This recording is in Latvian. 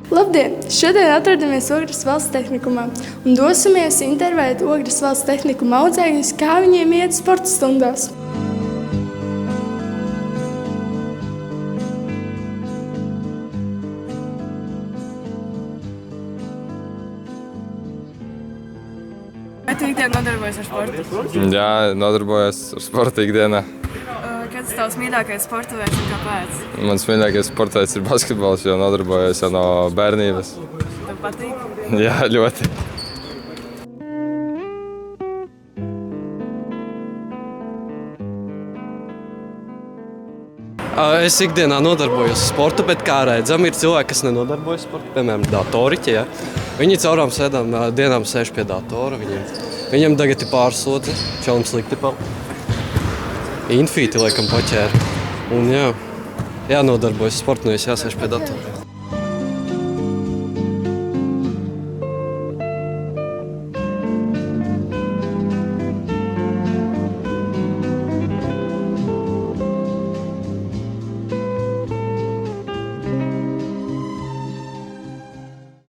Labdien! Šodien atrodamies Ogres valsts tehnikumā un dosimies intervēt Ogres valsts tehnikuma audzēkņus, kā viņiem iet sporta stundās. Vai tu ikdienā nodarbojies ar sportu? Jā, nodarbojos ar sporta ikdienā. Kāds ir tavs mīļākais sporta veids un kāpēc? Mans mīļākais sporta veids ir basketbols, jo nodarbojos jau no bērnības. Tev patīk? Jā, ļoti. Es ikdienā nodarbojos ar sportu, bet kā redzam, ir cilvēki, kas nenodarbojas ar sportu, piemēram, datoriķi. Ja? Viņi caurām dienām sēž pie datora. Viņam tagad ir pārslodze, čalam slikti infīti laikam paķēra. Un jānodarbojas ar sportu, nevis jāsēž pie datora.